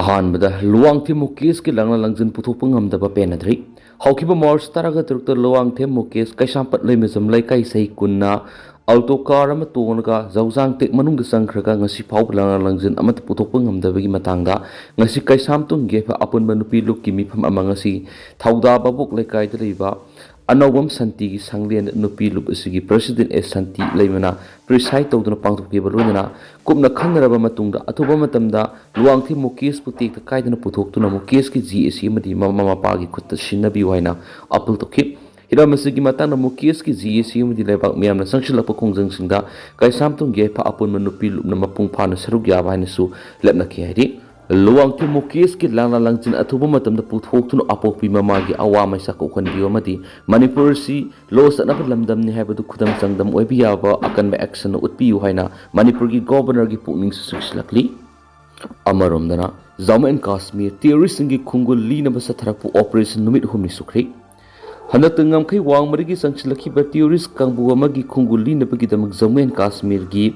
ꯑꯍꯥꯟꯕꯗ ꯂꯨꯋꯥꯡꯊꯦꯝ ꯃꯨꯀꯦꯁꯀꯤ ꯂꯪꯂꯥ ꯂꯪꯖꯟ ꯄꯨꯊꯣꯛꯄ ꯉꯝꯗꯕ ꯄꯦꯟꯅꯗ꯭ꯔꯤ ꯍꯧꯈꯤꯕ ꯃꯥꯔꯆ 13 ꯂꯨꯋꯥꯡꯊꯦꯝ ꯃꯨꯀꯦꯁ ꯀꯩꯁꯥꯝꯄꯠ ꯂꯩꯃꯖꯝ ꯂꯩꯀꯥꯏ ꯆꯍꯤ 10ꯅ ꯑꯜꯇꯣ ꯀꯥꯔ ꯑꯃ ꯇꯣꯡꯂꯒ ꯖꯧꯖꯥꯡ ꯇꯦꯛ ꯃꯅꯨꯡꯗ ꯆꯪꯈ꯭ꯔꯒ ꯉꯁꯤ ꯐꯥꯎꯕ ꯂꯪꯂꯥ ꯂꯪꯖꯟ ꯑꯃꯠꯇ ꯄꯨꯊꯣꯛꯄ ꯉꯝꯗꯕꯒꯤ ꯃꯇꯥꯡꯗ ꯉꯁꯤ ꯀꯩꯁꯥꯝꯊꯣꯡꯒꯤ ꯑꯄꯨꯟꯕ ꯅꯨꯄꯤ ꯂꯨꯞꯀꯤ ꯃꯤꯐꯝ ꯑꯃ ꯉꯁꯤ ꯊꯧꯗꯥ ꯕꯕꯣꯛ ꯂꯩꯀꯥꯏꯗ ꯂꯩꯕ ꯑꯅꯧꯕꯝ ꯁꯟꯇꯤꯒꯤ ꯁꯪꯂꯦꯟ ꯅꯨꯄꯤ ꯂꯨꯞ ꯑꯁꯤꯒꯤ ꯄ꯭ꯔꯁꯤꯗꯦꯟ ꯁꯟꯇꯤ ꯂꯩꯃꯅ ꯄ꯭ꯔꯤꯁꯥꯏꯗ ꯇꯧꯗꯨꯅ ꯄꯥꯡꯊꯣꯛꯈꯤꯕ ꯂꯣꯏꯅꯅ ꯀꯨꯞꯅ ꯈꯪꯅꯔꯕ ꯃꯇꯨꯡꯗ ꯑꯊꯨꯕ ꯃꯇꯝꯗ ꯂꯨꯋꯥꯡꯊꯦꯝ ꯃꯨꯀꯦꯁꯄꯨ ꯇꯦꯛꯇ ꯀꯥꯏꯗꯅ ꯄꯨꯊꯣꯛꯇꯨꯅ ꯃꯨꯀꯦꯁꯀꯤ ꯖꯤ ꯑꯃꯗꯤ ꯃꯃꯥ ꯃꯄꯥꯒꯤ ꯈꯨꯠꯇ ꯁꯤꯟꯅꯕꯤꯌꯨ ꯍꯥꯏꯅ ꯑꯄꯤꯜ ꯇꯧꯈꯤ꯫ ꯍꯤꯔꯝ ꯑꯁꯤꯒꯤ ꯃꯇꯥꯡꯗ ꯃꯨꯀꯦꯁꯀꯤ ꯖꯤ ꯑꯃꯗꯤ ꯂꯩꯕꯥꯛ ꯃꯤꯌꯥꯝꯅ ꯆꯪꯁꯤꯜꯂꯛꯄ ꯈꯣꯡꯖꯪꯁꯤꯡꯗ ꯀꯩꯁꯥꯝꯊꯣꯡꯒꯤ ꯑꯄꯨꯟꯕ ꯅꯨꯄꯤ ꯂꯨꯞꯅ ꯃꯄꯨꯡ ꯐꯥꯅ ꯁꯔꯨꯛ ꯌꯥꯕ ꯍꯥꯏꯅꯁꯨ ꯂꯦꯞꯅꯈꯤ ꯍꯥꯏꯔꯤ꯫ ꯂꯨꯋꯥꯡꯊꯦꯝ ꯃꯨꯀꯦꯁꯀꯤ ꯂꯪꯂꯥ ꯂꯪꯖꯟ ꯑꯊꯨꯕ ꯃꯇꯝꯗ ꯄꯨꯊꯣꯛꯇꯨꯅ ꯑꯄꯣꯛꯄꯤ ꯃꯃꯥꯒꯤ ꯑꯋꯥ ꯃꯩꯁꯥ ꯀꯣꯛꯍꯟꯕꯤꯌꯨ ꯑꯃꯗꯤ ꯃꯅꯤꯄꯨꯔ ꯑꯁꯤ ꯂꯣ ꯆꯠꯅꯕ ꯂꯝꯗꯝꯅꯤ ꯍꯥꯏꯕꯗꯨ ꯈꯨꯗꯝ ꯆꯥꯡꯗꯝ ꯑꯣꯏꯕ ꯌꯥꯕ ꯑꯀꯟꯕ ꯑꯦꯛꯁꯟꯅ ꯎꯠꯄꯤꯌꯨ ꯍꯥꯏꯅ ꯃꯅꯤꯄꯨꯔꯒꯤ ꯒꯣꯚꯔꯅꯔꯒꯤ ꯄꯨꯛꯅꯤꯡꯁꯨ ꯆꯤꯡꯁꯤꯜꯂꯛꯂꯤ꯫ ꯑꯃꯔꯣꯝꯗꯅ ꯖम्मू एंड काश्मीर ꯇꯦꯔꯣꯔꯤꯁꯁꯤꯡꯒꯤ ꯈꯨꯡꯒꯨꯜ ꯂꯤꯅꯕ ꯆꯠꯊꯔꯛꯄ ꯑꯣꯄꯔꯦꯁꯟ ꯅꯨꯃꯤꯠ 6ꯅꯤ ꯁꯨꯈ꯭ꯔꯦ꯫ ꯍꯟꯗꯛꯇ ꯉꯝꯈꯩ ꯋꯥꯡꯃꯗꯒꯤ ꯆꯪꯁꯤꯜꯂꯛꯈꯤꯕ ꯇꯦꯔꯣꯔꯤꯁ ꯀꯥꯡꯕꯨ ꯑꯃꯒꯤ ꯈꯨꯡꯒꯨꯜ ꯂꯤꯅꯕꯒꯤꯗꯃꯛ ꯖम्मू एंड काश्मीरꯒꯤ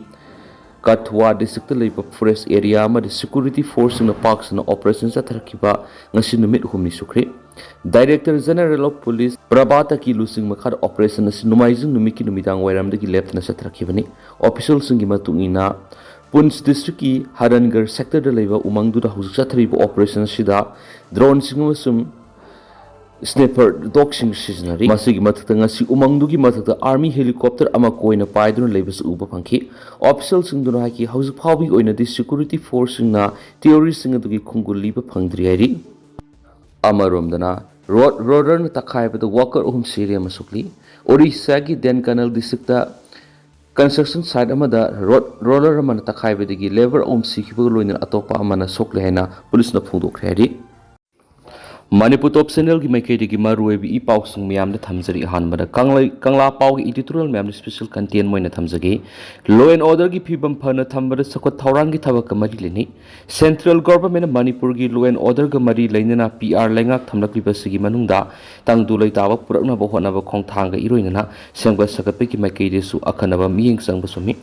ꯀꯊꯋꯥ ꯗꯤꯁꯇ꯭ꯔꯤꯛꯇ ꯂꯩꯕ ꯐꯣꯔꯦꯁꯠ ꯑꯦꯔꯤꯌꯥ ꯑꯃꯗ ꯁꯦꯀ꯭ꯌꯨꯔꯤꯇꯤ ꯐꯣꯔꯁꯁꯤꯡꯅ ꯄꯥꯛ ꯁꯟꯅ ꯑꯣꯄꯔꯦꯁꯟ ꯆꯠꯊꯔꯛꯈꯤꯕ ꯉꯁꯤ ꯅꯨꯃꯤꯠ 6ꯅꯤ ꯁꯨꯈ꯭ꯔꯦ꯫ ꯗꯥꯏꯔꯦꯛꯇꯔ ꯖꯦꯅꯔꯦꯜ ꯑꯣꯐ ꯄꯨꯂꯤꯁ ꯄ꯭ꯔꯚꯥꯇꯀꯤ ꯂꯨꯆꯤꯡ ꯃꯈꯥꯗ ꯑꯣꯄꯔꯦꯁꯟ ꯑꯁꯤ ꯅꯣꯡꯃꯥꯏꯖꯤꯡ ꯅꯨꯃꯤꯠꯀꯤ ꯅꯨꯃꯤꯗꯥꯡ ꯋꯥꯏꯔꯝꯗꯒꯤ ꯂꯦꯞꯇꯅ ꯆꯠꯊꯔꯛꯈꯤꯕꯅꯤ꯫ ꯑꯣꯐꯤꯁꯤꯌꯦꯜꯁꯤꯡꯒꯤ ꯃꯇꯨꯡ ꯏꯟꯅ ꯄꯨꯟꯆ ꯗꯤꯁꯇ꯭ꯔꯤꯛꯀꯤ ꯍꯔꯟꯒꯔ ꯁꯦꯛꯇꯔꯗ ꯂꯩꯕ ꯎꯃꯪꯗꯨꯗ ꯍꯧꯖꯤꯛ ꯆꯠꯊꯔꯤꯕ ꯑꯣꯄꯔꯦꯁꯟ ꯑꯁꯤꯗ ꯗ꯭ꯔꯣꯟꯁꯤꯡ ꯑꯃꯁꯨꯡ ꯁ꯭ꯅꯦꯄꯔ ꯗꯣꯒꯁꯤꯡ ꯁꯤꯖꯤꯟꯅꯔꯤ꯫ ꯃꯁꯤꯒꯤ ꯃꯊꯛꯇ ꯉꯁꯤ ꯎꯃꯪꯗꯨꯒꯤ ꯃꯊꯛꯇ ꯑꯥꯔꯃꯤ ꯍꯦꯂꯤꯀꯣꯞꯇꯔ ꯑꯃ ꯀꯣꯏꯅ ꯄꯥꯏꯗꯨꯅ ꯂꯩꯕꯁꯨ ꯎꯕ ꯐꯪꯈꯤ꯫ ꯑꯣꯐꯤꯁꯤꯌꯦꯜꯁꯤꯡꯗꯨꯅ ꯍꯥꯏꯈꯤ ꯍꯧꯖꯤꯛ ꯐꯥꯎꯕꯒꯤ ꯑꯣꯏꯅꯗꯤ ꯁꯦꯀ꯭ꯌꯨꯔꯤꯇꯤ ꯐꯣꯔꯁꯁꯤꯡꯅ ꯇꯦꯔꯣꯔꯤꯁꯁꯤꯡ ꯑꯗꯨꯒꯤ ꯈꯨꯡꯒꯨꯜ ꯂꯤꯕ ꯐꯪꯗ꯭ꯔꯤ ꯍꯥꯏꯔꯤ꯫ ꯑꯃꯔꯣꯝꯗꯅ ꯔꯣꯂꯔꯅ ꯇꯛꯈꯥꯏꯕꯗ ꯋꯥꯀꯔ 3 ꯁꯤꯔꯦ ꯑꯃ ꯁꯣꯛꯂꯤ꯫ ꯑꯣꯔꯤꯁꯥꯒꯤ ꯗꯦꯟꯀꯅꯜ ꯗꯤꯁꯇ꯭ꯔꯤꯛꯇ ꯀꯟꯁꯇ꯭ꯔꯛꯁꯟ ꯁꯥꯏꯠ ꯑꯃꯗ ꯔꯣꯂꯔ ꯑꯃꯅ ꯇꯛꯈꯥꯏꯕꯗꯒꯤ ꯂꯦꯕꯔ 3 ꯁꯤꯈꯤꯕꯒ ꯂꯣꯏꯅꯅ ꯑꯇꯣꯞꯄ ꯑꯃꯅ ꯁꯣꯛꯂꯦ ꯍꯥꯏꯅ ꯄꯨꯂꯤꯁꯅ ꯐꯣꯡꯗꯣꯛꯈ꯭ꯔꯦ ꯍꯥꯏꯔꯤ꯫ ꯃꯅꯤꯄꯨꯔ ꯇꯣꯞ ꯆꯦꯅꯦꯜꯒꯤ ꯃꯥꯏꯀꯩꯗꯒꯤ ꯃꯔꯨꯑꯣꯏꯕ ꯏ ꯄꯥꯎꯁꯤꯡ ꯃꯌꯥꯝꯗ ꯊꯝꯖꯔꯤ꯫ ꯑꯍꯥꯟꯕꯗ ꯀꯪꯂꯥ ꯄꯥꯎꯒꯤ ꯏꯗꯤꯇꯣꯔꯤꯌꯦꯜ ꯃꯌꯥꯝꯗ ꯁ꯭ꯄꯦꯁꯦꯜ ꯀꯟꯇꯦꯟ ꯑꯣꯏꯅ ꯊꯝꯖꯒꯦ꯫ ꯂꯣ ꯑꯦꯟ ꯑꯣꯔꯗꯔꯒꯤ ꯐꯤꯕꯝ ꯐꯅ ꯊꯝꯕꯗ ꯆꯥꯎꯈꯠ ꯊꯧꯔꯥꯡꯒꯤ ꯊꯕꯛꯀ ꯃꯔꯤ ꯂꯩꯅꯩ꯫ ꯁꯦꯟꯇ꯭ꯔꯦꯜ ꯒꯚꯔꯟꯃꯦꯟꯠꯅ ꯃꯅꯤꯄꯨꯔꯒꯤ ꯂꯣ ꯑꯦꯟ ꯑꯣꯔꯗꯔꯒ ꯃꯔꯤ ꯂꯩꯅꯅ PR ꯂꯩꯉꯥꯛ ꯊꯝꯂꯛꯂꯤꯕꯁꯤꯒꯤ ꯃꯅꯨꯡꯗ ꯇꯪꯗꯨ ꯂꯩꯇꯥꯕ ꯄꯨꯔꯛꯅꯕ ꯍꯣꯠꯅꯕ ꯈꯣꯡꯊꯥꯡꯒ ꯏꯔꯣꯏꯅꯅ ꯁꯦꯝꯒꯠ ꯁꯥꯒꯠꯄꯒꯤ ꯃꯥꯏꯀꯩꯗꯁꯨ ꯑꯈꯟꯅꯕ ꯃꯤꯠꯌꯦꯡ ꯆꯪꯕ ꯆꯨꯝꯃꯤ꯫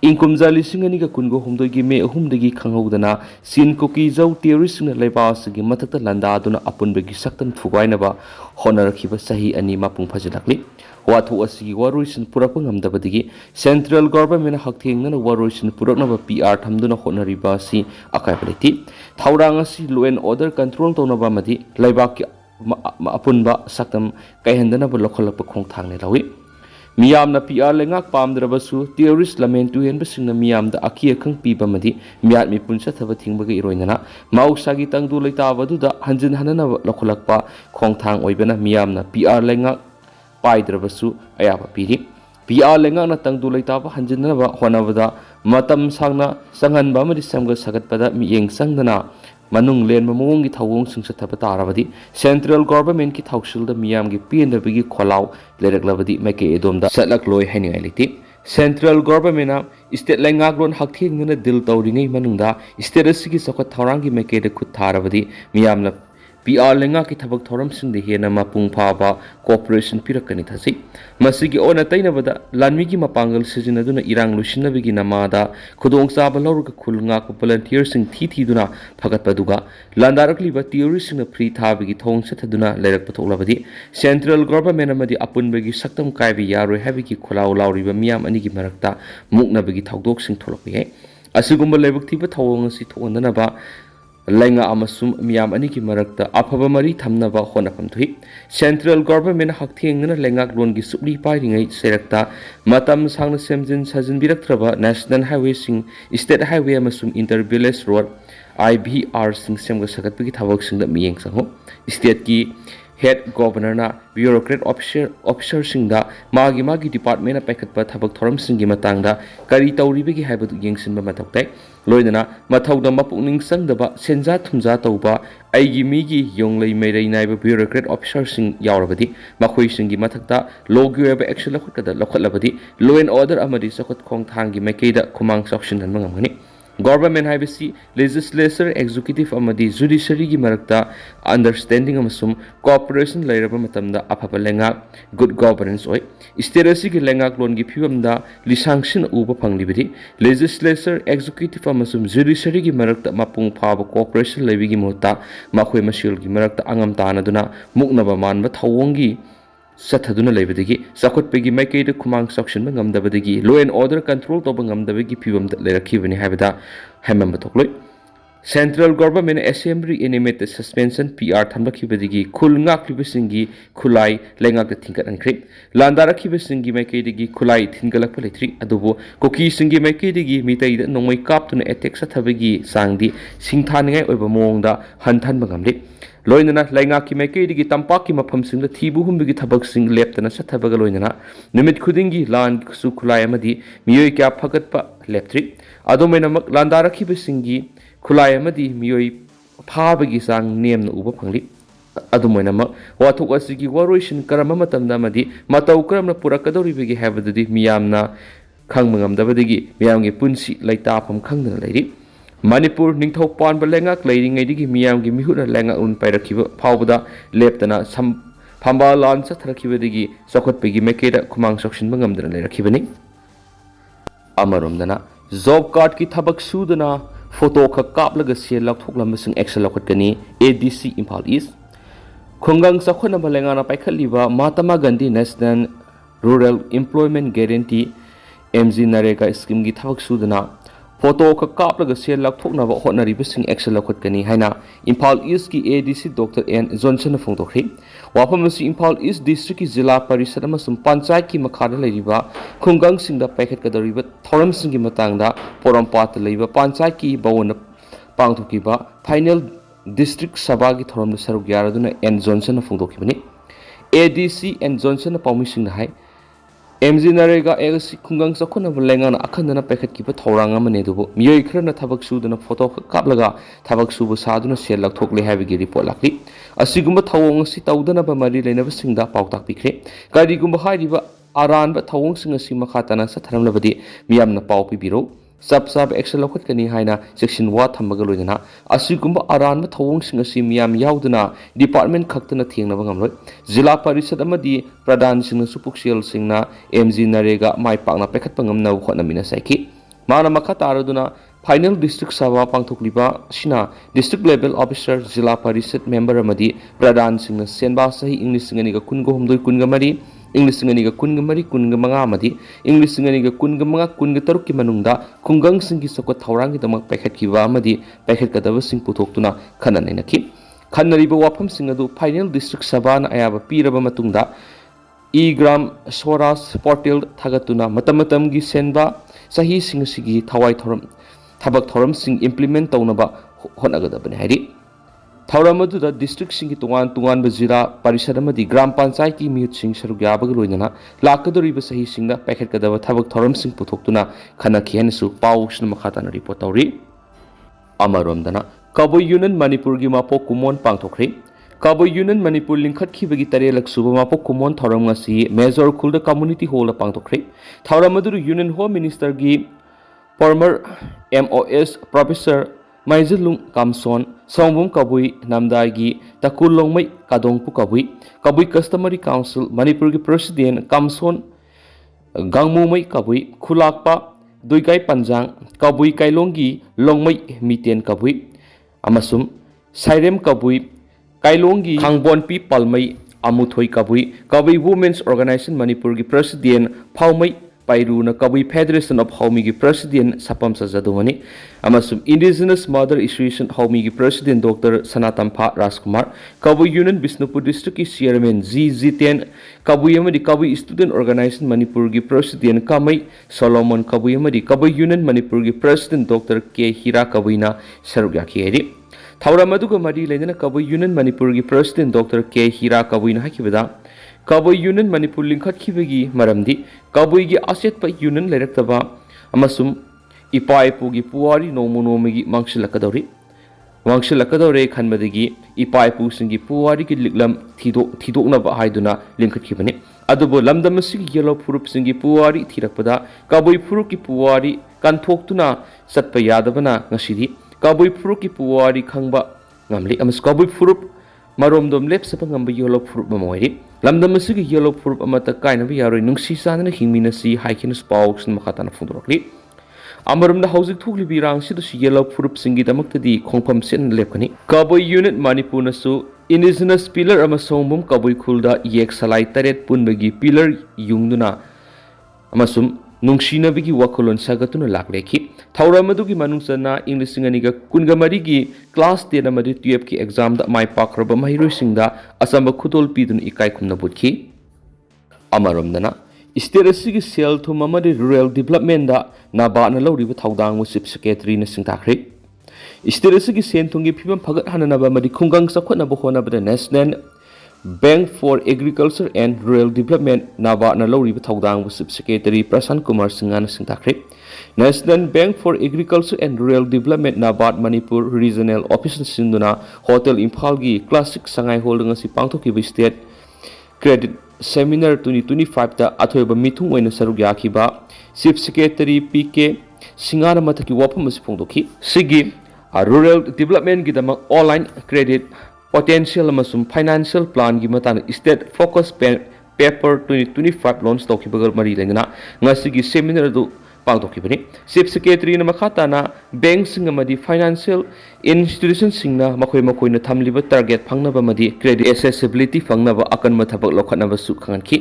ꯏꯪ ꯀꯨꯝꯖꯥ 2019ꯒꯤ ꯃꯦ 3ꯗꯒꯤ ꯈꯪꯍꯧꯗꯅ ꯆꯤꯟ ꯀꯨꯀꯤ ꯖꯧ ꯇꯦꯔꯣꯔꯤꯁꯁꯤꯡꯅ ꯂꯩꯕꯥꯛ ꯑꯁꯤꯒꯤ ꯃꯊꯛꯇ ꯂꯥꯟꯗꯥꯗꯨꯅ ꯑꯄꯨꯟꯕꯒꯤ ꯁꯛꯇꯝ ꯊꯨꯒꯥꯏꯅꯕ ꯍꯣꯠꯅꯔꯛꯈꯤꯕ ꯆꯍꯤ 2 ꯃꯄꯨꯡ ꯐꯥꯖꯤꯜꯂꯛꯂꯤ꯫ ꯋꯥꯊꯣꯛ ꯑꯁꯤꯒꯤ ꯋꯥꯔꯣꯏꯁꯤꯟ ꯄꯨꯔꯛꯄ ꯉꯝꯗꯕꯗꯒꯤ ꯁꯦꯟꯇ꯭ꯔꯦꯜ ꯒꯚꯔꯟꯃꯦꯟꯠꯅ ꯍꯛꯊꯦꯡꯅꯅ ꯋꯥꯔꯣꯏꯁꯤꯟ ꯄꯨꯔꯛꯅꯕ PR ꯊꯝꯗꯨꯅ ꯍꯣꯠꯅꯔꯤꯕ ꯑꯁꯤ ꯑꯀꯥꯏꯕ ꯂꯩꯇꯦ꯫ ꯊꯧꯔꯥꯡ ꯑꯁꯤ ꯂꯣ ꯑꯦꯟ ꯑꯣꯔꯗꯔ ꯀꯟꯇ꯭ꯔꯣꯜ ꯇꯧꯅꯕ ꯑꯃꯗꯤ ꯂꯩꯕꯥꯛꯀꯤ ꯑꯄꯨꯟꯕ ꯁꯛꯇꯝ ꯀꯥꯏꯍꯟꯗꯅꯕ ꯂꯧꯈꯠꯂꯛꯄ ꯈꯣꯡꯊꯥꯡꯅꯤ ꯂꯧꯏ꯫ ꯃꯤꯌꯥꯝꯅ PR ꯂꯩꯉꯥꯛ ꯄꯥꯝꯗ꯭ꯔꯕꯁꯨ ꯇꯦꯔꯣꯔꯤꯁ ꯂꯝꯍꯦꯟ ꯇꯨꯍꯦꯟꯕꯁꯤꯡꯅ ꯃꯤꯌꯥꯝꯗ ꯑꯀꯤ ꯑꯈꯪ ꯄꯤꯕ ꯑꯃꯗꯤ ꯃꯤꯌꯥꯠ ꯃꯤꯄꯨꯟ ꯆꯠꯊꯕ ꯊꯤꯡꯕꯒ ꯏꯔꯣꯏꯅꯅ ꯃꯍꯧꯁꯥꯒꯤ ꯇꯪꯗꯨ ꯂꯩꯇꯥꯕ ꯑꯗꯨꯗ ꯍꯟꯖꯤꯟ ꯍꯟꯅꯅꯕ ꯂꯧꯈꯠꯂꯛꯄ ꯈꯣꯡꯊꯥꯡ ꯑꯣꯏꯕꯅ ꯃꯤꯌꯥꯝꯅ PR ꯂꯩꯉꯥꯛ ꯄꯥꯏꯗ꯭ꯔꯕꯁꯨ ꯑꯌꯥꯕ ꯄꯤꯔꯤ꯫ PR ꯂꯩꯉꯥꯛꯅ ꯇꯪꯗꯨ ꯂꯩꯇꯥꯕ ꯍꯟꯖꯤꯟꯅꯕ ꯍꯣꯠꯅꯕꯗ ꯃꯇꯝ ꯁꯥꯡꯅ ꯆꯪꯍꯟꯕ ꯑꯃꯗꯤ ꯁꯦꯝꯒꯠ ꯁꯥꯒꯠꯄꯗ ꯃꯤꯠꯌꯦꯡ ꯆꯪꯗꯅ ꯃꯅꯨꯡ ꯂꯦꯟꯕ ꯃꯑꯣꯡꯒꯤ ꯊꯧꯑꯣꯡꯁꯤꯡ ꯆꯠꯊꯕ ꯇꯥꯔꯕꯗꯤ ꯁꯦꯟꯇ꯭ꯔꯦꯜ ꯒꯚꯔꯟꯃꯦꯟꯠꯀꯤ ꯊꯧꯁꯤꯜꯗ ꯃꯤꯌꯥꯝꯒꯤ ꯄꯦꯟꯗꯕꯒꯤ ꯈꯣꯜꯂꯥꯎ ꯂꯩꯔꯛꯂꯕꯗꯤ ꯃꯥꯏꯀꯩ ꯑꯗꯣꯝꯗ ꯆꯠꯂꯛꯂꯣꯏ ꯍꯥꯏꯅꯤꯡꯉꯥꯏ ꯂꯩꯇꯦ꯫ ꯁꯦꯟꯇ꯭ꯔꯦꯜ ꯒꯚꯔꯟꯃꯦꯟꯠꯅ ꯁ꯭ꯇꯦꯠ ꯂꯩꯉꯥꯛꯂꯣꯟ ꯍꯛꯊꯦꯡꯅꯅ ꯗꯤꯜ ꯇꯧꯔꯤꯉꯩ ꯃꯅꯨꯡꯗ ꯁ꯭ꯇꯦꯠ ꯑꯁꯤꯒꯤ ꯆꯥꯎꯈꯠ ꯊꯧꯔꯥꯡꯒꯤ ꯃꯥꯏꯀꯩꯗ ꯈꯨꯠ ꯊꯥꯔꯕꯗꯤ ꯃꯤꯌꯥꯝꯅ PR ꯂꯩꯉꯥꯛꯀꯤ ꯊꯕꯛ ꯊꯧꯔꯝꯁꯤꯡꯗ ꯍꯦꯟꯅ ꯃꯄꯨꯡ ꯐꯥꯕ ꯀꯣꯑꯣꯄꯔꯦꯁꯟ ꯄꯤꯔꯛꯀꯅꯤ ꯊꯥꯖꯩ꯫ ꯃꯁꯤꯒꯤ ꯑꯣꯟꯅ ꯇꯩꯅꯕꯗ ꯂꯥꯟꯃꯤꯒꯤ ꯃꯄꯥꯡꯒꯜ ꯁꯤꯖꯤꯟꯅꯗꯨꯅ ꯏꯔꯥꯡ ꯂꯣꯏꯁꯤꯟꯅꯕꯒꯤ ꯅꯃꯥꯗ ꯈꯨꯗꯣꯡꯆꯥꯕ ꯂꯧꯔꯒ ꯈꯨꯜ ꯉꯥꯛꯄ ꯚꯣꯂꯟꯇꯤꯌꯔꯁꯤꯡ ꯊꯤꯗꯨꯅ ꯐꯒꯠꯄ ꯑꯗꯨꯒ ꯂꯥꯟꯗꯥꯔꯛꯂꯤꯕ ꯇꯦꯔꯣꯔꯤꯁꯁꯤꯡꯅ ꯐ꯭ꯔꯤ ꯊꯥꯕꯒꯤ ꯊꯧꯑꯣꯡ ꯆꯠꯊꯗꯨꯅ ꯂꯩꯔꯛꯄ ꯊꯣꯛꯂꯕꯗꯤ ꯁꯦꯟꯇ꯭ꯔꯦल ꯒꯚꯔꯟꯃꯦꯟꯠ ꯑꯃꯗꯤ ꯑꯄꯨꯟꯕꯒꯤ ꯁꯛꯇꯝ ꯀꯥꯏꯕ ꯌꯥꯔꯣꯏ ꯍꯥꯏꯕꯒꯤ ꯈꯣꯜꯂꯥꯎ ꯂꯥꯎꯔꯤꯕ ꯃꯤꯌꯥꯝ ꯑꯅꯤꯒꯤ ꯃꯔꯛꯇ ꯃꯨꯛꯅꯕꯒꯤ ꯊꯧꯗꯣꯛꯁꯤꯡ ꯊꯣꯛꯂꯛꯄ ꯌꯥꯏ꯫ ꯑꯁꯤꯒꯨꯝꯕ ꯂꯥꯏꯕꯛ ꯊꯤꯕ ꯊꯧꯑꯣꯡ ꯑꯁꯤ ꯊꯣꯛꯍꯟꯗꯅꯕ ꯂꯩꯉꯥꯛ ꯑꯃꯁꯨꯡ ꯃꯤꯌꯥꯝ ꯑꯅꯤꯒꯤ ꯃꯔꯛꯇ ꯑꯐꯕ ꯃꯔꯤ ꯊꯝꯅꯕ ꯍꯣꯠꯅꯐꯝ ꯊꯣꯛꯏ꯫ ꯁꯦꯟꯇ꯭ꯔꯦꯜ ꯒꯚꯔꯟꯃꯦꯟꯠꯅ ꯍꯛꯊꯦꯡꯅꯅ ꯂꯩꯉꯥꯛꯂꯣꯟꯒꯤ ꯁꯨꯞꯂꯤ ꯄꯥꯏꯔꯤꯉꯩ ꯆꯩꯔꯛꯇ ꯃꯇꯝ ꯁꯥꯡꯅ ꯁꯦꯝꯖꯤꯟ ꯁꯥꯖꯤꯟꯕꯤꯔꯛꯇ꯭ꯔꯕ ꯅꯦꯁꯅꯦꯜ ꯍꯥꯏꯋꯦꯁꯤꯡ, ꯁ꯭ꯇꯦꯠ ꯍꯥꯏꯋꯦ ꯑꯃꯁꯨꯡ ꯏꯟꯇꯔ ꯚꯤꯂꯦꯖ ꯔꯣꯗ IVRꯁꯤꯡ ꯁꯦꯝꯒꯠ ꯁꯥꯒꯠꯄꯒꯤ ꯊꯕꯛꯁꯤꯡꯗ ꯃꯤꯠꯌꯦꯡ ꯆꯪꯉꯨ꯫ ꯁ꯭ꯇꯦꯠꯀꯤ ꯍꯦꯗ ꯒꯚꯔꯅꯔꯅ ꯕ꯭ꯌꯨꯔꯣꯀ꯭ꯔꯦꯠ ꯑꯣꯐꯤꯁꯔꯁꯤꯡꯗ ꯃꯥꯒꯤ ꯗꯤꯄꯥꯔꯠꯃꯦꯟꯠꯅ ꯄꯥꯏꯈꯠꯄ ꯊꯕꯛ ꯊꯧꯔꯝꯁꯤꯡꯒꯤ ꯃꯇꯥꯡꯗ ꯀꯔꯤ ꯇꯧꯔꯤꯕꯒꯦ ꯍꯥꯏꯕꯗꯨ ꯌꯦꯡꯁꯤꯟꯕ ꯃꯊꯧ ꯇꯥꯏ꯫ ꯂꯣꯏꯅꯅ ꯃꯊꯧꯗ ꯃꯄꯨꯛꯅꯤꯡ ꯆꯪꯗꯕ ꯁꯦꯟꯖꯥ ꯊꯨꯝꯖꯥ ꯇꯧꯕ ꯑꯩꯒꯤ ꯃꯤꯒꯤ ꯌꯣꯡꯂꯩ ꯃꯩꯔꯩ ꯅꯥꯏꯕ ꯕ꯭ꯌꯨꯔꯣꯀ꯭ꯔꯦꯠ ꯑꯣꯐꯤꯁꯔꯁꯤꯡ ꯌꯥꯎꯔꯕꯗꯤ ꯃꯈꯣꯏꯁꯤꯡꯒꯤ ꯃꯊꯛꯇ ꯂꯣꯒꯤ ꯑꯣꯏꯕ ꯑꯦꯛꯁꯟ ꯂꯧꯈꯠꯂꯕꯗꯤ ꯂꯣ ꯑꯦꯟ ꯑꯣꯔꯗꯔ ꯑꯃꯗꯤ ꯆꯥꯎꯈꯠ ꯈꯣꯡꯊꯥꯡꯒꯤ ꯃꯥꯏꯀꯩꯗ ꯈꯨꯃꯥꯡ ꯆꯥꯎꯁꯤꯟꯍꯟꯕ ꯉꯝꯒꯅꯤ꯫ Government haibisi legislature executive amadi judiciary gi marakta understanding amasum cooperation lairaba matamda afaba lenga good governance oi state gi lenga lon gi phibamda lisangsin uba phanglibidi legislature executive amasum judiciary gi marakta mapung phaba cooperation laibigi mohta makhoi masil gi marakta angam tanaduna muknaba manba thawongi sathaduna leibadagi sakotpegi maikei kumang section ngamdabadagi law and order control to ngamdabagi phibam leirakhibani haibada haimam thokloi central government assembly animate suspension PR thamlakhibadagi khul ngaklibasingi khulai lengak thingkat ankri landarakhibasingi maikei khulai thingalak palethri adubo Kuki singi maikei mitai da nongmai kaptuna attack sathabagi sangdi singthaningai oiba mongda hanthan bangamli loinana lainga ki maikei digi tampak ki mafam sing la thibu hum gi thabak sing leptana sathabaga loinana nimit khudingi lan su khulai amadi miyoi kya phagat pa leptri adomena mak landara ki bisingi khulai amadi miyoi phabagi sang nem na uba phangli adomena mak wathuk asigi waroisin karama matamda amadi matau karamna purakadori bigi habadudi miyamna khangmangam dabadigi miyamgi punsi laitapam khangdana leiri Manipur ningthau panba lengak leiringaidigi miyamgi mihura lengak un pairakhiba phawbada leptana sam phamba lan sathrakhibadigi sakotpegi mekeda khumang section bangamdana leirakhibani amaromdana job card ki thabak sudana photo kha kaplaga sel lakthoklambasing action lakotkani ADC Imphal East khungang sakhona balengana paikhaliba Mahatma Gandhi National Rural Employment Guarantee MG Narega scheme gi thabak sudana photo ka kaplaga sel laktoknaba hotnaribasing action lakotkani haina Imphal East ki ADC Dr. N Johnson phongtokri wapamasi Imphal East district ki zilla parishad amasum panchayat ki makhada leiriba khungang singda paikhat kadariba thoram singi matangda porampat leiba panchayat ki bawon pangthokiba final district sabha ki thoram saruk yaraduna N Johnson phongtokibani ADC N Johnson pawmising hai MG Narega Egasi Kungang Sakuna Lengan Akandana Packet Keeper Toranga Manedu, Mioikrana Tabak Sudana photo Kaplaga, Tabak Subu Saduna Shelak Tokli Havigi report Laki, a Sigumba Tawong Sitaudana Bamari never sing that Pautak Pikre, Gadigumba Haidiva Aran but Tawong sing a Simakatana Sataram Labadi, Miamna Paupi Biro. Sub action lokot kani haina section wat thamagalodana asigumba aran ma thawong singa simiam yaudana department khaktana thengna bangamloi zilla parishad amadi pradhan singna supuksial singna MG Narega mai pakna pekhat pangam na khotna mina saiki mana makha taraduna final district sabha pangthokliba sina district level officer zilla parishad member amadi pradhan singna senba sahi english singani ga kungo humdoi kunga mari English singaniga kunga mari kunga manga amadi English singaniga kunga manga kunga taruk ki manungda kungang singi sakwa thawrang ki damak packet ki wa amadi packet kadaba sing puthokuna khananai nakhi khanariba wafam singadu final district sabha na ayaba piraba matungda gram swaras portal thagatuna matamatam gi senba sahi singasigi thawai thoram thabak thoram sing implement tawnaba honagadabane hari Tauramadu district singi tungan bazira parisaramadi gram panchayat ki miyut sing sarugyabaga loinana lakadori basahi singna packet kadaba thabak thoram sing puthokuna khana khiansu pausna makhatana report tawri amaromdana Kaboi Union Manipur gi mapo kumon pangthokri Kaboi Union Manipur lingkhat khibagi tarelak suba mapo kumon thoram ngasi major khulda community hall pangthokri Tauramadu Union Home Minister gi former MOS Professor Maizilung Kamson Songbum Kabui Namdagi Takul Longmai Kadongpu Kabui Customary Council Manipur President Kamson Gangmumai Kabui Khulakpa Duikai Panjang Kabui Kailongi Longmai Miten Kabui Amasum Sairem Kabui Kailongi Kangbonpi Palmai Amuthoi Kabui Women's Organization Manipur President Paumai Pairuna Kabui Federation of Haumigi President Sapam Sajadumani Amasum Indigenous Mother Association Haumigi President Dr. Sanatampa Rajkumar Kabui Union Bisnupur District Chairman Z10 Kabui Amadi Kabui Student Organization Manipurgi President Kamai Solomon Kabui Amadi Kabui Union Manipurgi President Dr. K. Hira Kabuina Sarugyaki Eri Tauramaduga Madi Lena Kabui Union Manipurgi President Dr. K. Hira Kabuina Hakibada Kabui Union Manipur lingkhat khibagi maramdi Kabui gi aset pa union leiraktaba amasum ipai pugi puari nomonomigi mangsilakadori khanbadagi ipai pu singi puari ki liklam thidokna ba haiduna lingkhat khibani adubo lamdam sigi yellow furup singi puari thirakpada Kabui furup ki puari kanthok tuna satpa yadabana ngasidi kabui furup ki puwari khangba ngamli amas kabui furup marom dom lep sapa ngamba yellow furup mamoiri lamdam asigi yellow furup amata kaina bi yaroi nungsi sanana hingmina si haikin spaux makata na fundorokli amarum da hauzik thukli birang si si yellow furup singi damakta di khongpham sen lepkani kabui unit manipur na su indigenous pillar ama sombum kabui khulda yek salai taret punbagi pillar yungduna amasum nungsina bigi wakolon sagatuna lakleki thauram adugi manungsana english singaniga kunga marigi class 10 amadi 12 ki exam da mai pakraba mahiroi singda asamba khutol pidun ikai khumna butki amaramdana state asigi sel thum amadi rural development da naba na lawriba thaudang mu chief secretary na singtakhri state asigi sen thungi phibam phagat hananaba amadi khungang sakhotna bokhona bada national Bank for Agriculture and Rural Development Naba na lawri Thaudang Chief Secretary Prasan Kumar Singha na singtakri National Bank for Agriculture and Rural Development Nabat Manipur Regional Office sinduna Hotel Imphal gi Classic Sangai Hall nga si pangthokiba State Credit Seminar 2025 ta athoiba mithung oina saruk yakiba Chief Secretary PK Singha na mathaki wapam si phongdoki sigi rural development gi dama online credit potential amasum financial plan gi matang state focus paper 2025 launch tawkibagal mari lengna ngasigi seminar du pangtokibani chief secretary na makhata na bank sing amadi financial institution singna makhoi na thamliba target phangnaba madi credit accessibility phangnaba akan mathabak lokhatnaba su khanki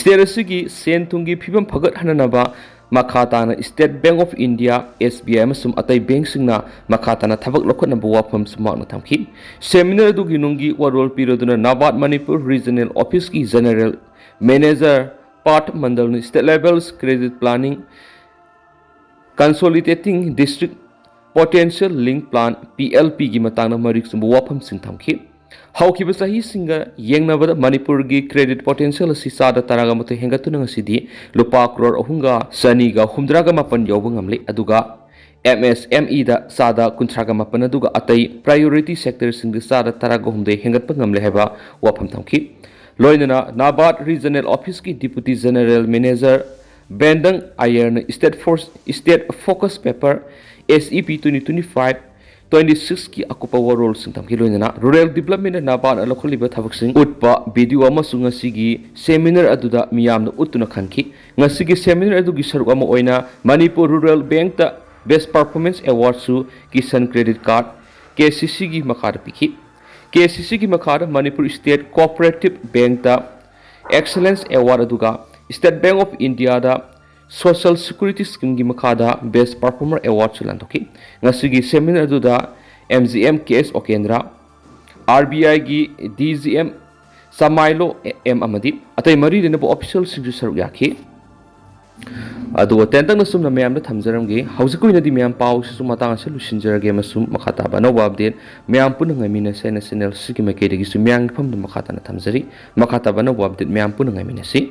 state asigi sen thungi phibam phagat hananaba makhata na State Bank of India SBI amasum atai bank singna makhata na thabak lokhatna buwapam suma na thamki seminar du ginungi warol piroduna Nabat Manipur Regional Office ki General Manager Part Mandal State Levels Credit Planning Consolidating District Potential Link Plan PLP gi matang na marik sum buwapam sing thamki haukiba sahi singa yengnabada Manipur gi credit potential si sada taraga mate hengatuna ngasidi lupa crore ahunga saniga humdraga mapan yawba ngamle aduga MSME da sada kuntraga mapan aduga atai priority sector sing sada taraga humde hengatpa ngamle heba wapam thamki loinana Nabat Regional Office ki Deputy General Manager Bendang Iron State Focus Paper SEP 2025-26 ki akupa warol sing tamki loinana rural development na ba na lokholiba thabak sing utpa video amasung asigi seminar aduda miyamna utuna khanki ngasigi seminar adugi saruk ama oina Manipur Rural Bank ta Best Performance Award su Kisan Credit Card KCC gi makhar pikhi KCC gi makhar Manipur State Cooperative Bank ta Excellence Award aduga State Bank of India da Social Security Scheme gi makhada Best Performer Award chulantoki ngasigi seminar aduda MGM KS Okendra RBI gi DGM Samailo M amadi atai mari denabo official singju saruk yaki adu tentang na sumna mayam na thamjaram gi haujikoi na di mayam pau su matang se lusinjarage masum makhata ba no update mayam pun ngai mina se national sigi make gi su myang pham makhata na thamjari makhata ba no update mayam pun ngai mina si